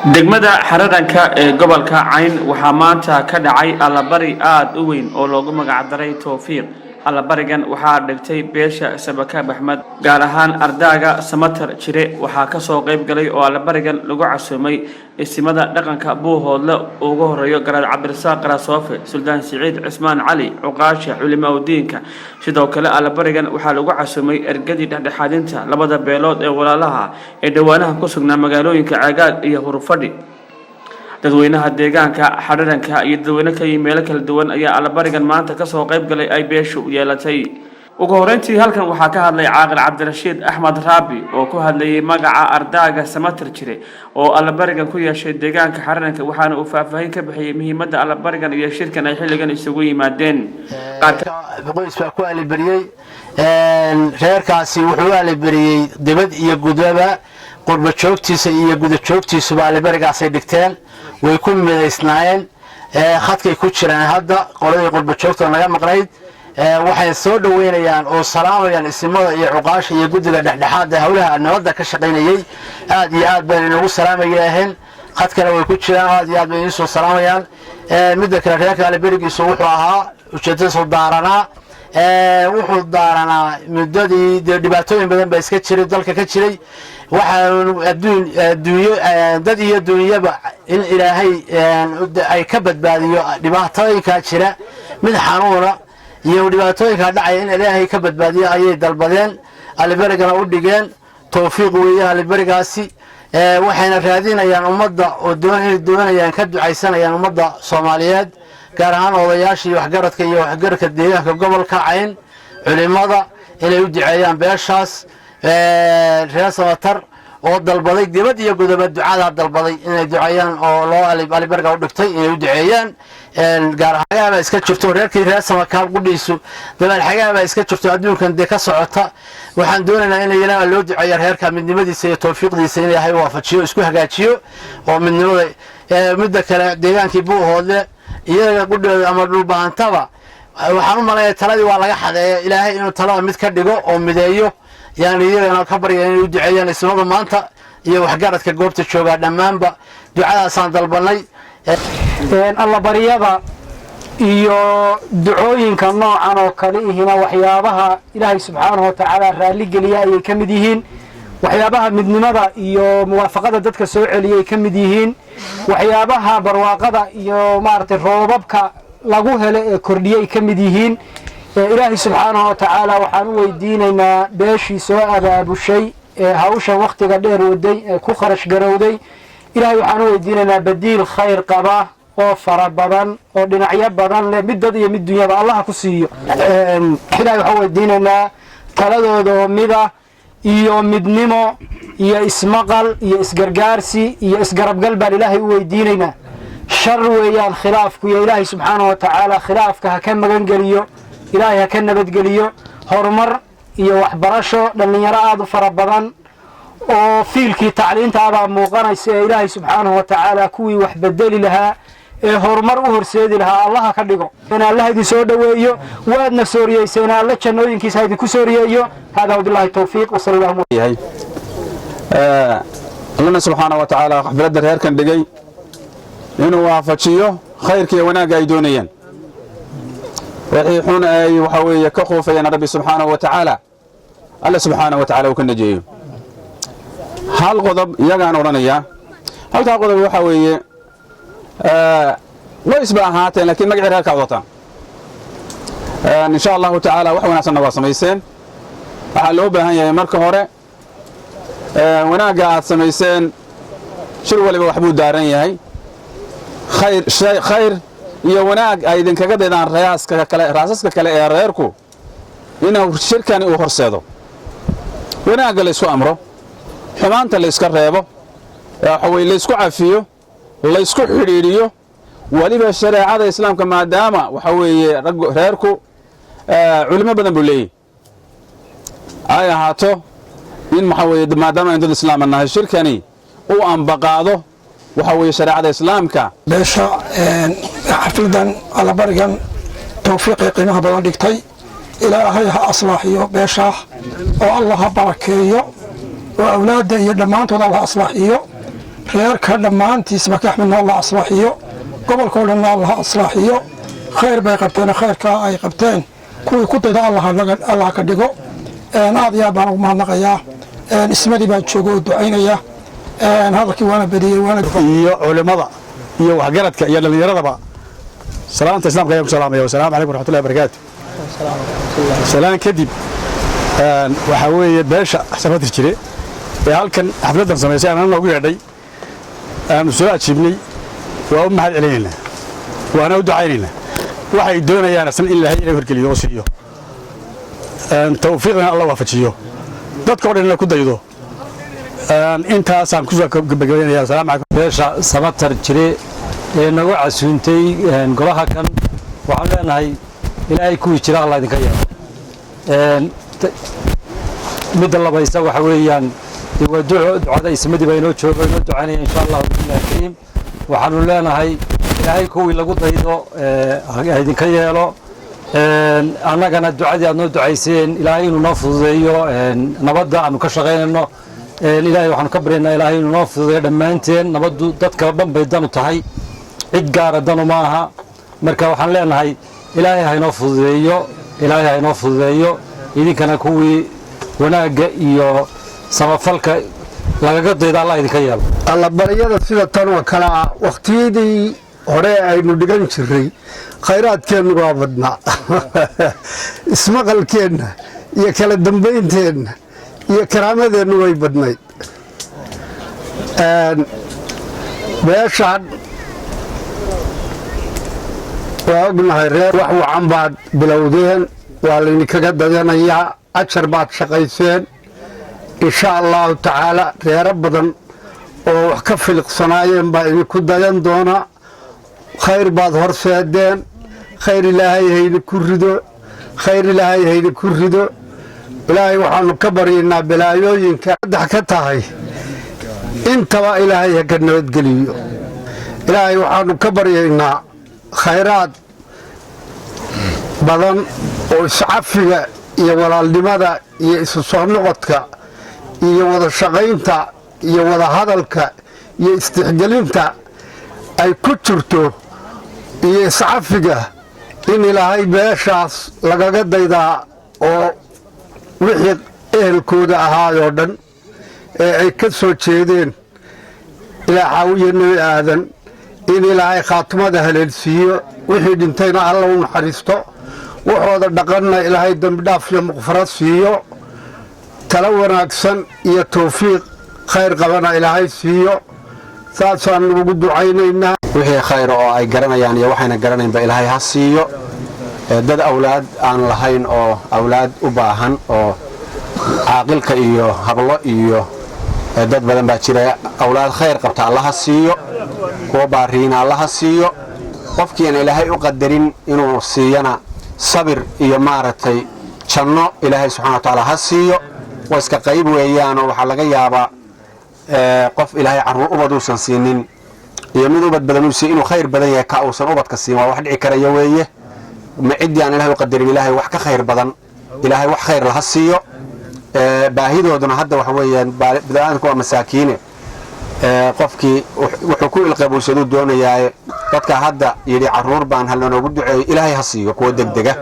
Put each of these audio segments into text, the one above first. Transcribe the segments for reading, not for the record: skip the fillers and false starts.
degmada Xadhadhanka ee gobolka Cayn waxaa maanta ka dhacay allabari aad u weyn oo loogu magac daray Tawfiiq. Allabarigan waxaa dhigtay Beesha Sabakaab Axmed gaar ahaan ardaaga samatar jire waxaa ka soo qayb galay oo allabarigan lagu casuumay ismada dhaqanka Buuhoodle ugu horeeyo Garaad Cabdirasaaq Qarasoofe Suldaan Siciid Cismaan Cali Cuqaasha culimada diinka sidoo kale allabarigan waxaa lagu casuumay ergadii dhexdhexaadinta labada beelood ee walaalaha ee dhawaanaha ku sugnaa magaalooyinka Caagaag iyo Hurufadhi dadweynaha deegaanka Xadhadhanka iyo dadweyne ka yimaada kala duwan ayaa allabarigan maanta ka soo qayb galay ay beeshu yeelatay ugu horeyntii halkan waxaa ka hadlay Caaqil Cabdirashiid Axmed Raabi oo ku hadlayay magaca ardaaga samatar jire oo allabarigan ku yeeshay deegaanka Xadhadhanka waxaana uu faahfaahin ka bixiyay muhiimadda allabarigan iyo shirkan ay xilligan isugu yimaadeen qoysba ku alibariyay reerkaasi wuxuu alibariyay dibad iyo gudaba qurba joogtiisa iyo guda joogtiisuba allabarigaas ay dhigteen way ku midaysnaayeen khadkay ku jiraan hadda qoladii qurba joogta naga maqnayd waxay soo dhaweynayaan oo salaamayaan ismada iyo cuqaasha iyo guddiga dhexdhexaad ee hawlaha nabadda ka shaqaynayay aad iyo aad bay inagu salaamayeen khadkana way ku jiraan aad iyo aad bay soo salaamayaan midda kale reerka allabarigiisu wuxuu ahaa ujeedadiisu wuxuu daaranaa muddadii dhibaatooyin badan baa iska jiray dalka ka jiray waxaa dad iyo dunyaba in ilaahay ay ka badbaadiyo dhibaatooyinka jira mid xanuuna iyo dhibaatooyinka dhacay in ilaahay ka badbaadiyo ayay dalbadeen albarigana u dhigeen tawfiiq weeye albarigaasi waxayna raadinayaan ummadda oo doonayaan ka ducaysanayaan ummadda Soomaaliyeed gaar ahaan odayaashii waxgaradka iyo waxgaradka deegaanka gobolka Cayn culimada inay u duceeyaan beeshaas reer samatar oo dalbaday dibad iyo gudaba ducada dalbaday inay duceeyaan oo loo albariga u dhigtay inay u duceeyaan gaar ahaan iska jirto reerkii reer samakaab qudhiisu dabal xagaaba iska jirto adduunkan de ka socota waxaan doonaynaa in ilaahay loo duceeyo reerka midnimadiisa iyo tawfiiqdiisa in ilaahay waafajiyo isku hagaajiyo oo midnimada midda kale deegaankii Buuhoodle iyaga qudhooda ama dhulbaantaba waxaan u maleeyaa taladii waa laga xadeeyay ilaahay inuu talada mid ka dhigo oo mideeyo yani iyagana ka baryo inay u duceeyaan ismada maanta iyo waxgaradka goobta jooga dhamaanba ducadaasaan dalbanay allabariyada iyo ducooyinka noocan oo kale ihina waxyaabaha ilaahay subxaanahu wa tacaala raali geliya ay ka mid yihiin waxyaabaha midnimada iyo muwaafaqada dadka soo celiyay ka mid yihiin waxyaabaha barwaaqada iyo maartay roobabka lagu helo ee kordhiyay ka mid yihiin ilaahay subxaanahu wa tacaala waxaan u weydiinaynaa beeshii soo abaabushay hawshan waqtiga dheer waday ee ku kharash garowday ilaahay waxaan u weydiinaynaa badiil khayr qaba oo fara badan oo dhinacyo badan leh mid dad iyo mid dunyaba Allah ku siiyo ilaahay waxaan weydiinaynaa taladooda mida iyo midnimo iyo ismaqal iyo isgargaarsi iyo isgarabgal baan ilaahay u weydiinaynaa shar weeyaan khilaafku iyo ilaahay subxaanahu wa tacaala khilaafka ha ka magan geliyo ilaahay ha ka nabadgeliyo horumar iyo waxbarasho dhalinyaro aad u fara badan oo fiilkii tacliinta aba muuqanaysa ee ilaahay subxaanahu wa tacaala kuwii wax bedeli lahaa ee horumar u horseedi lahaa Allah ka dhigo in Allah idin soo dhaweeyo waadna sooriyeyseen Allah jannooyinkiisa idin ku sooriyeeyo hada wabillahi tawfiiq wa sallallahu alayhi Allah subhanahu wa ta'ala xafladda reerkan dhigay inuu waafajiyo khayrkii wanaagga ay doonayeen wixii xun ay waxa weeye ka khoofayeen Rabbi subhanahu wa ta'ala Allah subhanahu wa ta'ala uu ka najeeyo hal qodob iyagaan oranaya halka qodob waxa weeye ways ba ahaateen laakiin magac reerka wadataan insha Allah ta'ala wax wanaagsan waa sameeyeen waxa loo baahan yahay marka hore wanaagga aad sameeyeen shir waliba wax buu daaran yahay khayr iyo wanaag ay idin kaga deedaan raasaska kale ee reerku inuu shirkan uu horseedo wanaagga la isku amro xumaanta la iska reebo waxa way la isku cafiyo la isku xiriiriyo waliba shariicada islaamka maadaama waxa weeye reerku culimo badan buu leeyahay ay ahaato in waxa weeye maadaama inta islaamna shirkani uu anbaqaado waxa weeye shariicada islaamka beesha xafladan allabarigan tawfiiq qiimaha badan dhigtay ilaahay ha aslaaxiyo beesha oo Allah ha barakeeyo وأولاد يدمانتوda wax aslaaxiyo reerka dhammaantiisba ka xmidna allah aslaaxiyo gobolkoo dhanna allah aslaaxiyo khayr bay qabteen khayrkaa ay qabteen kuwii ku dayda allah ka dhigo aad iyo aad baan ugu mahadnaqayaa ismadii baan joogo oo ducaynaya hadalkii waana badiyey iyo culimada iyo waxgaradka iyo dhallinyaradaba salaanta islaamka ayaan ku salaamaya wasalaamu calaykum waraxmatullahi wabarakaatu salaan kadib waxaa weeye beesha samatar jire ee halkan xafladdan samaysay aan noogu yeedhay aanu soo ajiibnay waa u mahad celinaynaa waana u ducaynaynaa waxay doonayaan asna in ilaahay inay horgeliyo oo siiyo tawfiiqna alla waafajiyo dadka oo dhan inay ku daydo intaasaan kusoo gabagabaynaya asalaamu calaykum beesha samatar jire ee nagu casuuntay golaha kan waxaan leenahay ilaahay kuwii jira allah idinka yeelo midda labaysa waxa weeyaan waa ducada ismadii baa inoo joogo inoo ducaynaya insha allahu billahi kariim waxaanu leenahay ilaahay kuwii lagu daydo idinka yeelo annagana ducadii aad noo ducayseen ilaahay inuu noo fududeeyo nabadda aanu ka shaqaynayno ilaahay waxaanu ka baryaynaa ilaahay inuu noo fududeeyo dhammaanteen nabaddu dadka dhan bay danu tahay cid gaara danu ma aha marka waxaan leenahay ilaahay haynoo fududeeyo ilaahay haynoo fududeeyo idinkana kuwii wanaagga iyo samafalka lagaga dayda allah idinka yeelo allabaryada sida tan oo kale ah waqtiyadii hore aynu dhigan jirray khayraadkeennu waa badnaa ismaqalkeenna iyo kala dambaynteenna iyo karaamadeennu way badnayd beeshaan waa ognahay reer wax wacan baad bilowdeen waa laydinkaga dayanayaa ajar baad shaqayseen insha allahu tacaala reero badan oo wax ka filiqsanaayeen baa idinku dayan doona khayr baad horseedeen khayr ilaahay haydinku rido khayr ilaahay haydinku rido ilaahay waxaanu ka baryaynaa balaayooyinka saddex ka tahay intaba ilaahay ha ka nabadgeliyo ilaahay waxaanu ka baryaynaa khayraad badan oo iscafiga iyo walaalnimada iyo isu soo noqodka iyo wada shaqaynta iyo wada hadalka iyo istixgelinta ay ku jirto iyo iscafiga in ilaahay beeshaas lagaga daydaa oo wixii ehelkooda ahaayoo dhan ee ay ka soo jeedeen ilaa xaawiya nebi aadan in ilaahay khaatumada haleelsiiyo wixii dhintayna alla u naxariisto waxooda dhaqanna ilaahay dembidhaaf iyo muqfaro siiyo talo wanaagsan iyo tawfiiq khayr qabana ilaahay siiyo saasaan ugu ducaynaynaa wixii khayr oo ay garanayaan iyo waxayna garanaynba ilaahay ha siiyo dad awlaad aan lahayn oo awlaad u baahan oo caaqilka iyo hablo iyo dad badan baa jira awlaad khayr qabta alla ha siiyo kuwa baariina alla ha siiyo qofkiina ilaahay u qadarin inuu siiyana sabir iyo maaragtay janno ilaahay subxana wa tacaala ha siiyo waa iska qayb weeyaanoo waxaa laga yaabaa qof ilaahay carruur ubad uusan siinin iyo mid ubad badan uu siiy inuu khayr badan yahay ka uusan ubadka siin waa wax dhici karaya weeye ma ciddii aan ilaahay u qadarin ilaahay wax ka khayr badan ilaahay wax khayr laha siiyo baahidooduna hadda waxa weeyaan bida'aanku waa masaakiine qofkii wuxuu ku ilqabuusaduu doonayaaye dadka hadda yidhi carruur baan hallanoogu duceeyo ilaahay ha siiyo kuwa degdega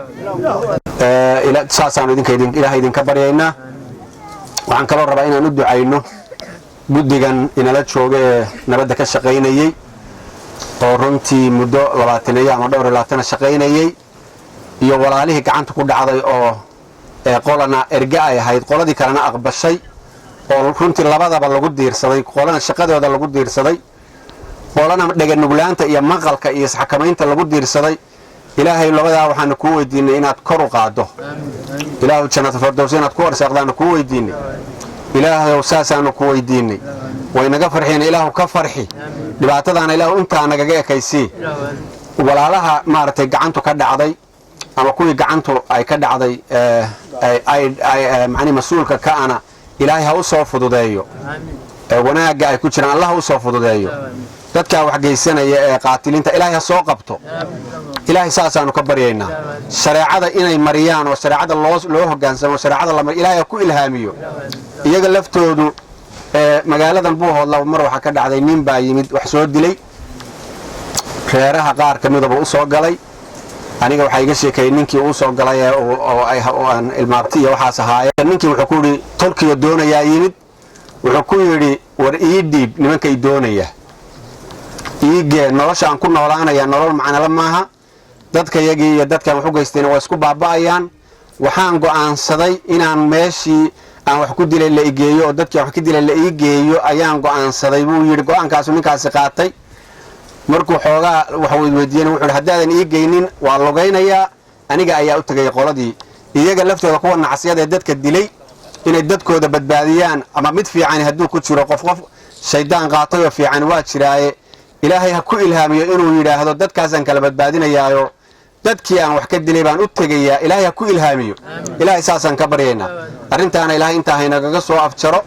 saasaan ilaahay idinka baryaynaa waxaan kaloo rabaa inaan u ducayno guddigan inala jooga ee nabadda ka shaqaynayey oo runtii muddo 20 ama dhowr 20 shaqaynayey iyo walaalihii gacanta ku dhacday oo qolana erga ay ahayd qoladii kalena aqbashay oo runtii labadaba lagu diirsaday qolana shaqadooda lagu diirsaday qolana dhaganuglaanta iyo maqalka iyo isxakamaynta lagu diirsaday ilaahay labadaa waxaan ku weydiinay inaad kor u qaado ilaahu jannada firdaws inaad ku warsaaqdaan ku weydiinay ilaahay saasaan ku weydiinay way naga farxeen ilaahu ka farxi dhibaatadana ilaahu inta naga ekaysi walaalaha maartay gacantu ka dhacday ama kuwii gacantu ay ka dhacday ay macni mas'uulka ka ana ilaahay ha u soo fududeeyo wanaaga ay ku jiraan allah u soo fududeeyo dadka wax geysanaya ee qaatiliinta ilaahay ha soo qabto ilaahay saasaanu ka baryaynaa shariicada inay mariyaan oo shariicada loo hoggaansamo shariicada la ilaahay ku ilhaamiyo iyaga laftoodu magaaladan Buuhoodle mar waxa ka dhacday nin baa yimid wax soo dilay reeraha qaar kamidaba u soo galay aniga waxa iga sheekay ninkii uu soo galay oo aan ilmaabti iyo waxaas ahaayeen ninkii wuxuu ku yiri tolkiyo doonaya yimid wuxuu ku yiri war ii dhiib nimankay doonaya iige nolosha aan ku noolaanaya nolol macna la maaha dadka yagii iyo dadka wax u geysteen waa isku baaba'ayaan waxaan go'aansaday inaan meeshii aan wax ku dilay la igeeyo oo dadkii wax ka dilay la igeeyo ayaan go'aansaday buu yiri go'aankaas ninkaasi qaatay markuu xoogaa wax weydiiyeen wuxuu haddaadan iigeynin waa logaynayaa aniga ayaa u tagay qoladii iyaga laftooda kuwa nacsiyada dadka dilay inay dadkooda badbaadiyaan ama mid fiican hadduu ku jiro qof shaydaan qaatay oo fiican waa jiraaye ilaahay ha ku ilhaamiyo inuu yiraahdo dadkaasaan kala badbaadinayaayo dadkii aan wax ka dilay baan u tagayaa ilaahay ha ku ilhaamiyo ilaahay saasaan ka baryaynaa arrintaana ilaahay intaa haynaga soo afjaro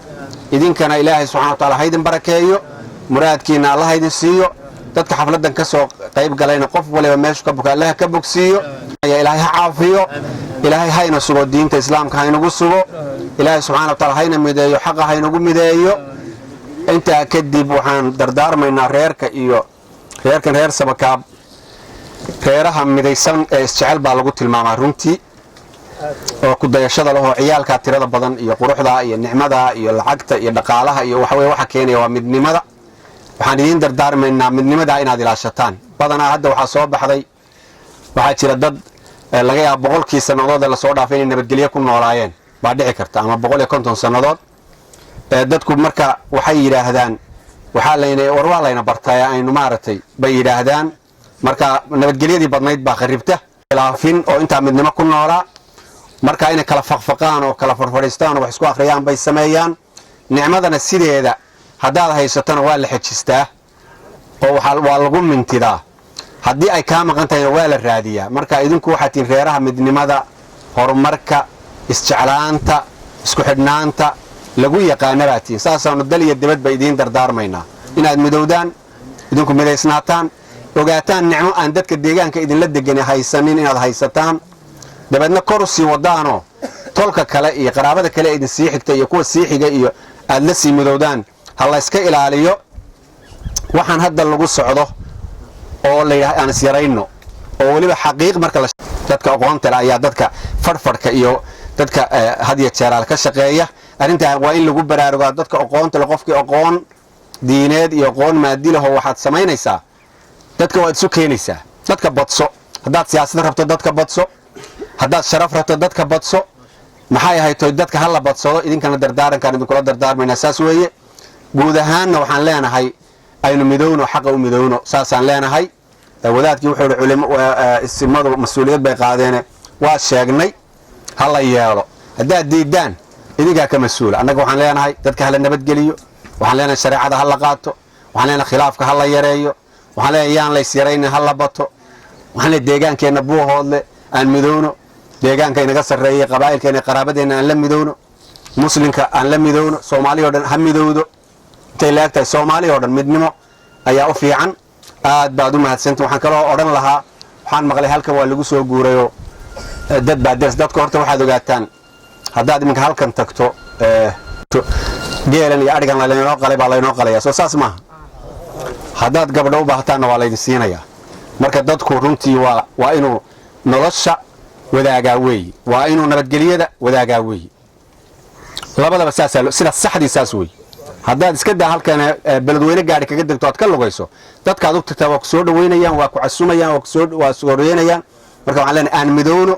idinkana ilaahay subxaanahu wa ta'aala haydin barakeeyo muraadkiina Allah haydin siiyo dadka xafladan ka soo qayb galayna qof waliba meesha ka buka Allah ka bogsiyo ilaahay ha caafiyo ilaahay hayna sugo diinta islaamka haynagu sugo ilaahay subxaanahu wa ta'aala hayna mideeyo xaqa haynagu mideeyo inta kadib waxaan dardaarmaynaa reerkan reer sabakaab reeraha midaysan ee isjecel baa lagu tilmaamaa runtii oo ku dayashada leh oo ciyaalka tirada badan iyo quruxda iyo nicmada iyo lacagta iyo dhaqaalaha iyo waxa keenaya waa midnimada waxaan idin dardaarmaynaa midnimada inaad ilaashataan badanaa hadda waxa soo baxday waxa jira dad laga yaabo 100 sanadood la soo dhaafay inay nabadgelyo ku noolaayeen baa dhici karta ama 150 sanadood dadku marka waxay yiraahdaan waxa layna bartay aynu maartay bay yiraahdaan marka nabadgelyadii badnayd baa qaribta khilaafin oo inta midnimo ku noolaa marka inay kala faqfaqaan oo kala farfadhiistaan oo wax isku akhriyaan bay sameeyaan nicmadana sideeda haddaad haysatana waa la xajistaa oo waa lagu mintidaa haddii ay kaa maqan tahayna waa la raadiyaa marka idinku waxaad tihiin reeraha midnimada horumarka isjeclaanta isku xidhnaanta lagu yaqaana baad tihiin saasaanu dal iyo dibad bay idiin dardaarmaynaa inaad midowdaan idinku midaysnaataan ogaataan nicmo aan dadka deegaanka idinla degan haysanin inaad haysataan dabeedna kor sii wadaano tolka kale iyo qaraabada kale idin sii xigta iyo kuwa sii xiga iyo aad la sii midowdaan hal iska ilaaliyo waxaan hadda lagu socdo oo la yiraahdo aan sirayno oo waliba xaqiiq marka dadka aqoonta ayaa dadka farfarka iyo dadka hadiya jeeraal ka shaqeeya arinta waa in lagu baraarugo dadka aqoonta qofkii aqoon diineed iyo aqoon maadi leh waxaad sameynaysaa dadka waad isu keenaysaa dadka badso haddaad siyaasad rabto dadka badso haddaad sharaf rabto dadka badso maxay ahayd dadka hal la badsado idinkana dardaarankan idinkula dardaarmayna saas weeye guud ahaanna waxaan leenahay aynu midowno xaqa u midowno saasaan leenahay wadaadkii wuxuu culimo ismadu mas'uuliyad bay qaadeen waa sheegnay hala yeelo haddaad diidaan idinka ka mas'uul annaga waxaan leenahay dadka hala nabadgeliyo waxaan leenahay shariicada hala qaato waxaan leenahay khilaafka hala yareeyo waxaan leenahay yaan la isyareyn hala bato waxaan leenahay deegaankeena Buuhoodle aan midowno deegaanka inaga sareeyay qabaa'ilkeena qaraabadeena aan la midowno muslimka aan la midowno Soomaaliya oo dhan ha midowdo intay laagtay Soomaaliya oo dhan midnimo ayaa u fiican aad baad u mahadsantahay waxaan kala oran lahaa waxaan maqlay halkan waa lagu soo guurayo dad baadis dadka horta waxaad ogaataan haddaad iminka halkan tagto geelan iyo arigan laynoo qalay baa laynoo qalaya soo saas maaha haddaad gabadho u baahtaanna waa laydin siinayaa marka dadku runtii waa inuu nolosha wadaagaa weeye waa inuu nabadgelyada wadaagaa weeye labadaba sida saxdii saas weeye haddaad iska daa halkan beledweyne gaari kaga degto aad ka lugayso dadkaad u tagtaa waa ku soo dhaweynayaan waa ku casuumayaan waa soo horeynayaan marka waxaan leenahay aan midowno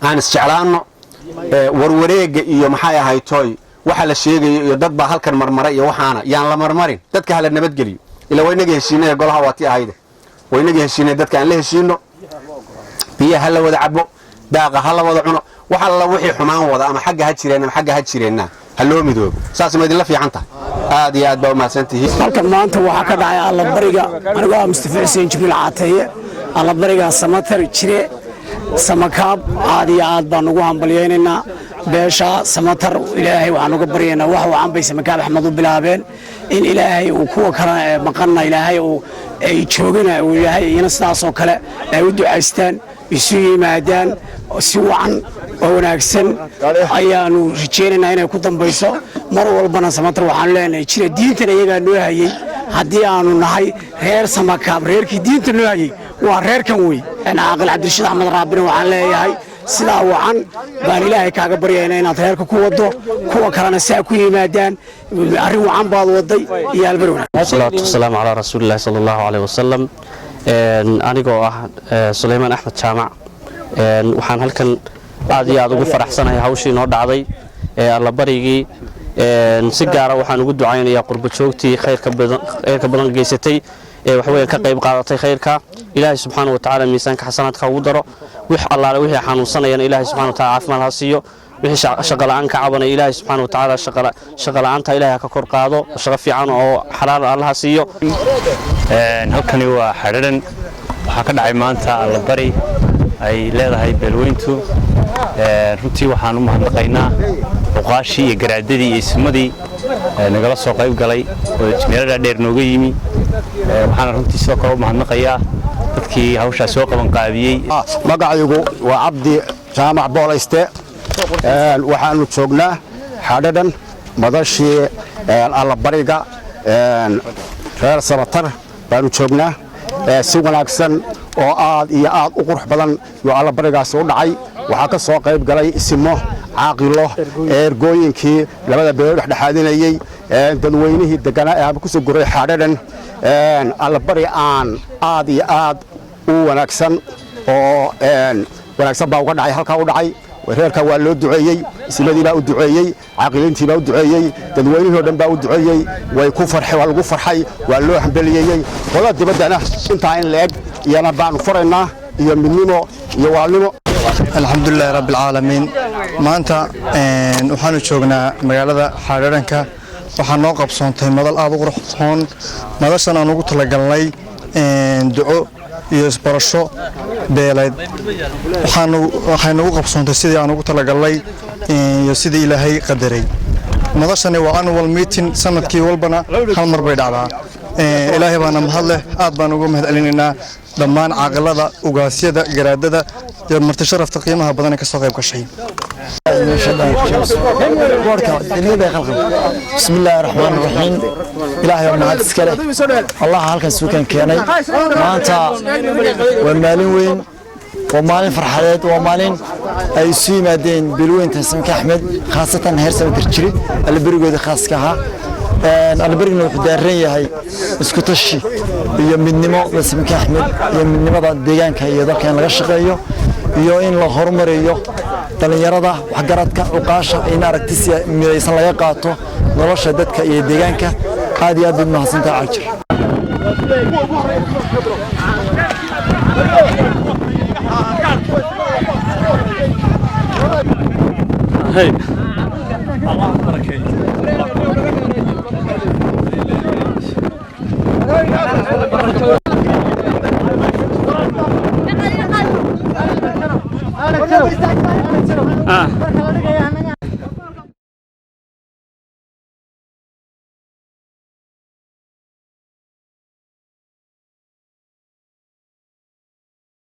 aan isjeclaanno warwareega iyo maxay ahayd toy waxa la sheegayo iyo dad baa halkan marmaray iyo waxaana yaan la marmarin dadka hala nabadgeliyo ila waynaga heshiinay golaha waati ahayde waynaga heshiinay dadka aan la heshiino biyaha la wada cabo daaqa hala wada cuno waxa la wixii xumaan wada ama xagga ha jireen ama xagga ha jireenna haloo midoobo saas ma idin la fiican tahay aad iyo aad baa u mahadsantihiin halkan maanta waxa ka dhacay Alle Bariga aniga Mustafa Xuseen Jibril Caataye Alle Bariga samatar jire samakaab aad iyo aad baan ugu hambalyeynaa beesha samatar ilaahay waxaan uga baryaynaa wax wacan bay samakaab Axmed u bilaabeen in ilaahay uu kuwa kale maqanna ilaahay uu ay joogina uu ilaahay ina sidaas oo kale ay u ducaystaan isu yimaadaan si wacan oo wanaagsan ayaanu rajaynaynaa inay ku dambayso mar walbana samatar waxaan leenahay jira diintan iyagaa noo hayey haddii aanu nahay reer samakaab reerkii diinta noo hayey waa reerkan wey caaqil cabdirashiid axmed raabina waxaan leeyahay sidaa wacan baan ilaahay kaaga baryayna inaad reerka ku wado kuwa kalena saa ku yimaadaan arrin wacan baad waday iyo albari wanaag salaatu wasalaamu calaa rasuulillahi sala allahu calayhi wasalam anigoo ah sulaymaan axmed jaamac waxaan halkan aad iyo aad ugu faraxsanahay hawshii noo dhacday allabarigii si gaara waxaan ugu ducaynayaa qurbo joogtii khayrka badan geysatay waxweeyaan ka qayb qaadatay khayrka ilaahay subxaanahu wa tacaala miisaanka xasanaadka ugu daro wix allaale wixii xanuunsanayana ilaahay subxaanahu wa tacaala caafimaad ha siiyo wixii shaqo la'aan ka cabanaya ilaahay subxaanahu wa tacaala shaqo la'aanta ilaahay ha ka kor qaado shaqo fiican oo xalaal allah ha siiyo halkani waa xadhadan waxaa ka dhacay maanta allabari ay leedahay beelweyntu runtii waxaan u mahadnaqaynaa oqaashii iyo garaadadii iyo ismadii nagala soo qayb galay oo meelada dheer nooga yimi waxaana runtii sidoo kale u mahadnaqayaa dadkii hawshaas soo qaban qaabiyey magacaygu waa cabdi jaamac boolayste waxaanu joognaa xadhadan madashii allabariga reer samatar baanu joognaa si wanaagsan oo aad iyo aad u qurux badan yoo allabarigaasi u dhacay waxaa ka soo qayb galay isimo caaqilo ergooyinkii labada beelo dhexdhexaadinayey dadweynihii deganaa ee ku soo guray xadhadan allabari aan aad iyo aad u wanaagsan oo wanaagsan baa uga dhacay halkaa u dhacay reerka waa loo duceeyey ismadii baa u duceeyey caaqiliintii baa u duceeyey dadweynihii oo dhan baa u duceeyey way ku farxay waa lagu farxay waa loo hambeliyey qolada dibaddana intaa in leeg iyana baanu furaynaa iyo midnimo iyo waalnimo alxamdulilaahi rabbi alcaalamiin maanta waxaanu joognaa magaalada xadhadanka waxaa noo qabsoontay madal aad u quruxsoon madashan aan ugu talagalnay duco iyo isbarasho beeleed waxay nagu qabsoontay sidii aan ugu talagalnay iyo sidii ilaahay qadaray madashani waa annual meeting sanadkii walbana hal mar bay dhacdaa ilaahay baana mahad leh aad baan uga mahad celinaynaa dhammaan caaqilada ugaasyada garaadada iyo marti sharafta qiimaha badan ee ka soo qayb gashay بسم الله الرحمن الرحيم إلهي ومعاد اسكاله الله هالكن سوكان كياني ما أنت ومالين وين ومالين فرحات ومالين أي سوي مادين بلوين تسمك أحمد خاصة هرسة ترجري اللي بريقو دي خاص كها أنا بريقو دارين هاي اسكتشي يمين نمو بسمك أحمد يمين نمو ديجان كهي يدور كان لغشقايو iyo in la horumariyo dhalinyarada waxgaradka uqaasha in aragtisiya midaysan laga qaato nolosha dadka iyo deegaanka aad iyo aad u mahadsantahay ajir